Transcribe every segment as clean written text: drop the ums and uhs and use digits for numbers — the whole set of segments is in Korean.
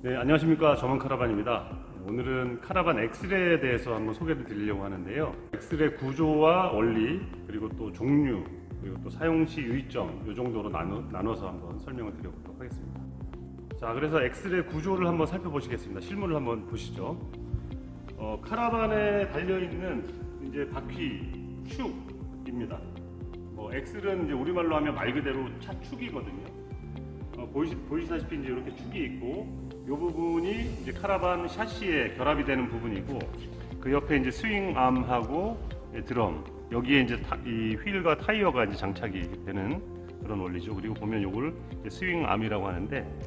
네, 안녕하십니까. 저만 카라반입니다. 오늘은 카라반 엑스레에 대해서 한번 소개를 드리려고 하는데요. 엑스레 구조와 원리, 그리고 또 종류, 그리고 또 사용 시 유의점, 이 정도로 나눠서 한번 설명을 드려보도록 하겠습니다. 자, 그래서 엑스레 구조를 한번 살펴보시겠습니다. 실물을 한번 보시죠. 카라반에 달려있는 이제 바퀴, 축입니다. 엑셀은 이제 우리말로 하면 말 그대로 차축이거든요. 보시다시피 이제 이렇게 축이 있고, 이 부분이 이제 카라반 샤시에 결합이 되는 부분이고, 그 옆에 이제 스윙암하고 드럼, 여기에 이제 이 휠과 타이어가 이제 장착이 되는 그런 원리죠. 그리고 보면 이걸 스윙암이라고 하는데,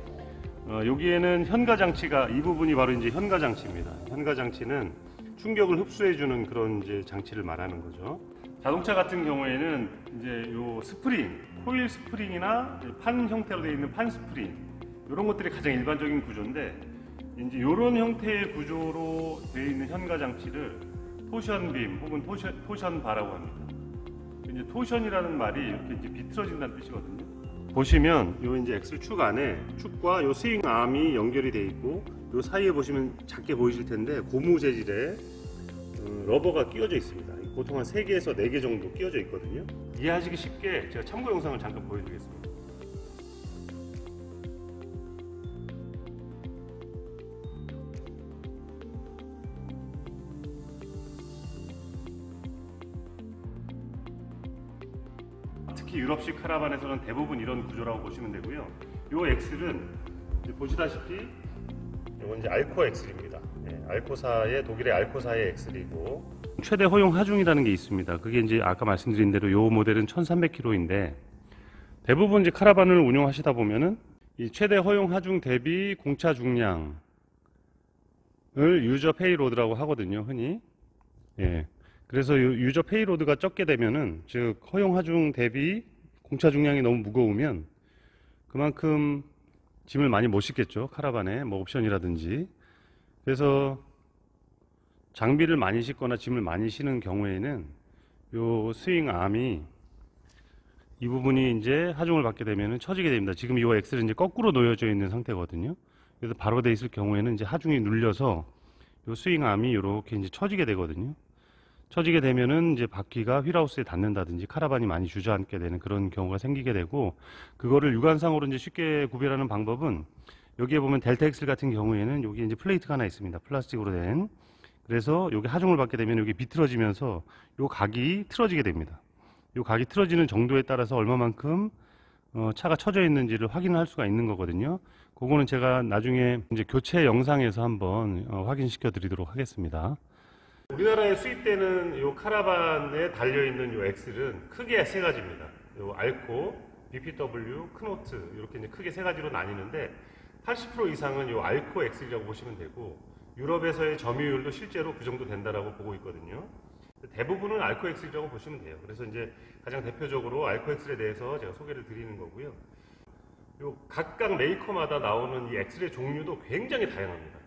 여기에는 현가 장치가, 이 부분이 바로 이제 현가 장치입니다. 현가 장치는 충격을 흡수해주는 그런 이제 장치를 말하는 거죠. 자동차 같은 경우에는 이제 요 스프링, 코일 스프링이나 판 형태로 되어 있는 판 스프링, 이런 것들이 가장 일반적인 구조인데, 이제 이런 형태의 구조로 되어 있는 현가 장치를 토션빔 혹은 토션바라고 합니다. 이제 토션이라는 말이 이렇게 이제 비틀어진다는 뜻이거든요. 보시면 요 이제 엑셀 축 안에 축과 요 스윙 암이 연결이 되어 있고, 요 사이에 보시면 작게 보이실 텐데 고무 재질의 러버가 끼워져 있습니다. 보통 한 3개에서 4개 정도 끼워져 있거든요. 이해하시기 쉽게 제가 참고 영상을 잠깐 보여드리겠습니다. 특히 유럽식 카라반에서는 대부분 이런 구조라고 보시면 되고요. 이 엑셀은 보시다시피 이건 이제 알코 엑셀입니다. 알코사의, 독일의 알코사의 엑셀이고, 최대 허용 하중이라는 게 있습니다. 그게 이제 아까 말씀드린 대로 이 모델은 1300km인데, 대부분 이제 카라반을 운용하시다 보면은 이 최대 허용 하중 대비 공차 중량을 유저 페이로드라고 하거든요, 흔히. 그래서 유저 페이로드가 적게 되면은, 즉 허용 하중 대비 공차 중량이 너무 무거우면 그만큼 짐을 많이 못 싣겠죠, 카라반에. 옵션이라든지. 그래서 장비를 많이 싣거나 짐을 많이 싣는 경우에는 요 스윙 암이, 이 부분이 이제 하중을 받게 되면은 처지게 됩니다. 지금 이 엑셀은 이제 거꾸로 놓여져 있는 상태거든요. 그래서 바로 돼 있을 경우에는 이제 하중이 눌려서 요 스윙 암이 이렇게 이제 처지게 되거든요. 처지게 되면은 이제 바퀴가 휠하우스에 닿는다든지 카라반이 많이 주저앉게 되는 그런 경우가 생기게 되고, 그거를 육안상으로 이제 쉽게 구별하는 방법은, 여기에 보면 델타 엑셀 같은 경우에는 여기 이제 플레이트가 하나 있습니다. 플라스틱으로 된. 그래서 여기 하중을 받게 되면 여기 비틀어지면서 요 각이 틀어지게 됩니다. 요 각이 틀어지는 정도에 따라서 얼마만큼 차가 처져 있는지를 확인할 수가 있는 거거든요. 그거는 제가 나중에 이제 교체 영상에서 한번 확인시켜 드리도록 하겠습니다. 우리나라에 수입되는 요 카라반에 달려있는 요 엑셀은 크게 3가지입니다. 요 알코, BPW, 크노트, 이렇게 이제 크게 3가지로 나뉘는데, 80% 이상은 요 알코 엑셀이라고 보시면 되고, 유럽에서의 점유율도 실제로 그 정도 된다라고 보고 있거든요. 대부분은 알코 엑셀이라고 보시면 돼요. 그래서 이제 가장 대표적으로 알코 엑셀에 대해서 제가 소개를 드리는 거고요. 요 각각 메이커마다 나오는 이 엑셀의 종류도 굉장히 다양합니다.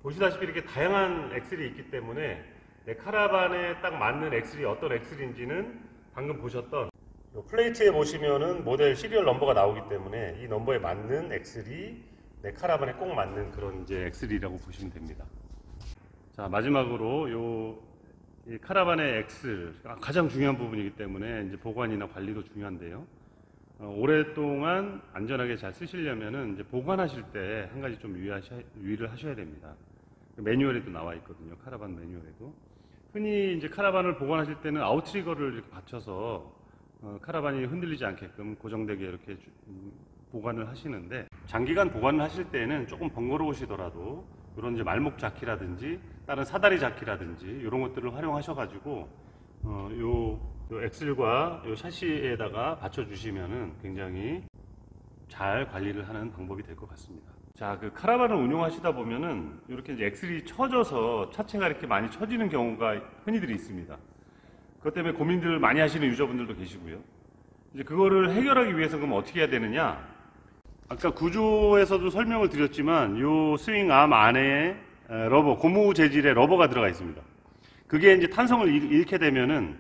보시다시피 이렇게 다양한 엑셀이 있기 때문에 내 카라반에 딱 맞는 엑셀이 어떤 엑셀인지는 방금 보셨던 요 플레이트에 보시면은 모델 시리얼 넘버가 나오기 때문에 이 넘버에 맞는 엑셀이 내 카라반에 꼭 맞는 그런 이제 엑셀이라고 보시면 됩니다. 자, 마지막으로 이 카라반의 엑셀, 가장 중요한 부분이기 때문에 이제 보관이나 관리도 중요한데요. 오랫동안 안전하게 잘 쓰시려면은 이제 보관하실 때 한 가지 좀 유의를 하셔야 됩니다. 매뉴얼에도 나와 있거든요. 카라반 매뉴얼에도. 흔히 이제 카라반을 보관하실 때는 아웃트리거를 이렇게 받쳐서 카라반이 흔들리지 않게끔 고정되게 이렇게 보관을 하시는데, 장기간 보관을 하실 때는 조금 번거로우시더라도 이런 이제 말목 자키라든지 다른 사다리 자키라든지 이런 것들을 활용하셔가지고 요 엑셀과 요 샤시에다가 받쳐주시면은 굉장히 잘 관리를 하는 방법이 될 것 같습니다. 자, 그 카라반을 운용하시다 보면은 이렇게 이제 엑셀이 처져서 차체가 이렇게 많이 처지는 경우가 흔히들 있습니다. 그것 때문에 고민들 많이 하시는 유저분들도 계시고요. 이제 그거를 해결하기 위해서 그럼 어떻게 해야 되느냐? 아까 구조에서도 설명을 드렸지만 요 스윙 암 안에 러버, 고무 재질의 러버가 들어가 있습니다. 그게 이제 탄성을 잃게 되면은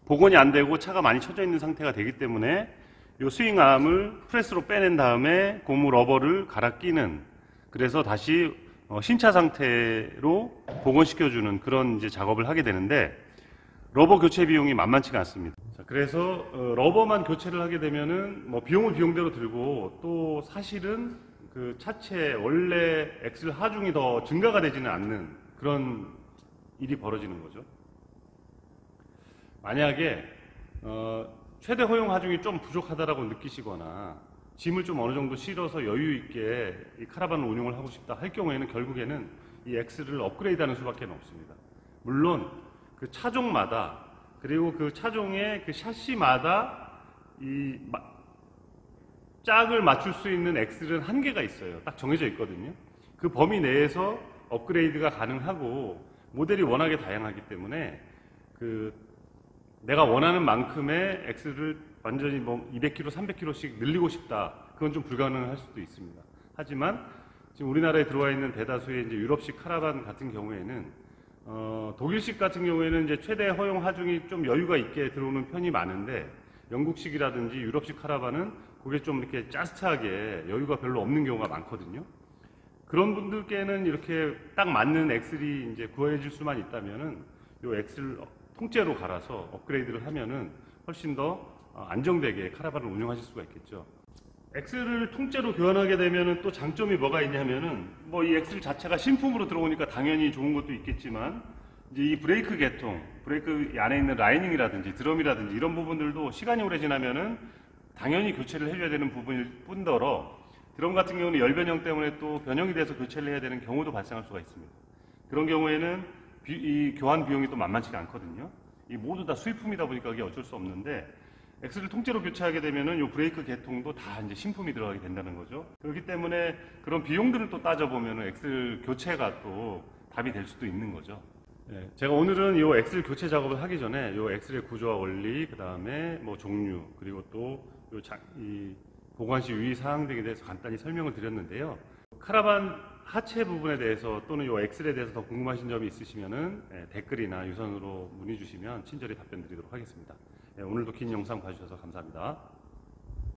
복원이 안 되고 차가 많이 처져 있는 상태가 되기 때문에 이 스윙암을 프레스로 빼낸 다음에 고무 러버를 갈아 끼는 그래서 다시 신차 상태로 복원시켜주는 그런 이제 작업을 하게 되는데, 러버 교체 비용이 만만치가 않습니다. 자, 그래서 러버만 교체를 하게 되면은 뭐 비용은 비용대로 들고, 또 사실은 그 차체 원래 엑셀 하중이 더 증가가 되지는 않는 그런 일이 벌어지는 거죠. 만약에 최대 허용 하중이 좀 부족하다라고 느끼시거나 짐을 좀 어느 정도 실어서 여유 있게 이 카라반을 운용을 하고 싶다 할 경우에는 결국에는 이 엑셀을 업그레이드하는 수밖에 없습니다. 물론 그 차종마다, 그리고 그 차종의 그 샤시마다 이 짝을 맞출 수 있는 엑셀은 한계가 있어요. 딱 정해져 있거든요. 그 범위 내에서 업그레이드가 가능하고, 모델이 워낙에 다양하기 때문에 그 내가 원하는 만큼의 엑셀을 완전히 뭐 200km, 300km씩 늘리고 싶다, 그건 좀 불가능할 수도 있습니다. 하지만 지금 우리나라에 들어와 있는 대다수의 이제 유럽식 카라반 같은 경우에는 독일식 같은 경우에는 이제 최대 허용 하중이 좀 여유가 있게 들어오는 편이 많은데, 영국식이라든지 유럽식 카라반은 그게 좀 이렇게 짜스트하게 여유가 별로 없는 경우가 많거든요. 그런 분들께는 이렇게 딱 맞는 엑셀이 이제 구해질 수만 있다면은 요 엑셀 통째로 갈아서 업그레이드를 하면은 훨씬 더 안정되게 카라반을 운영하실 수가 있겠죠. 엑셀을 통째로 교환하게 되면은 또 장점이 뭐가 있냐면은, 뭐 이 엑셀 자체가 신품으로 들어오니까 당연히 좋은 것도 있겠지만, 이제 이 브레이크 계통, 브레이크 안에 있는 라이닝이라든지 드럼이라든지 이런 부분들도 시간이 오래 지나면은 당연히 교체를 해줘야 되는 부분일 뿐더러, 드럼 같은 경우는 열 변형 때문에 또 변형이 돼서 교체를 해야 되는 경우도 발생할 수가 있습니다. 그런 경우에는 이 교환 비용이 또 만만치가 않거든요. 이 모두 다 수입품이다 보니까 그게 어쩔 수 없는데, 엑셀을 통째로 교체하게 되면은 요 브레이크 계통도 다 이제 신품이 들어가게 된다는 거죠. 그렇기 때문에 그런 비용들을 또 따져보면은 엑셀 교체가 또 답이 될 수도 있는 거죠. 네, 제가 오늘은 이 엑셀 교체 작업을 하기 전에 이 엑셀의 구조와 원리, 그 다음에 뭐 종류, 그리고 또 이 보관시 유의 사항 등에 대해서 간단히 설명을 드렸는데요. 카라반 하체 부분에 대해서 또는 이 엑셀에 대해서 더 궁금하신 점이 있으시면은 댓글이나 유선으로 문의 주시면 친절히 답변 드리도록 하겠습니다. 오늘도 긴 영상 봐주셔서 감사합니다.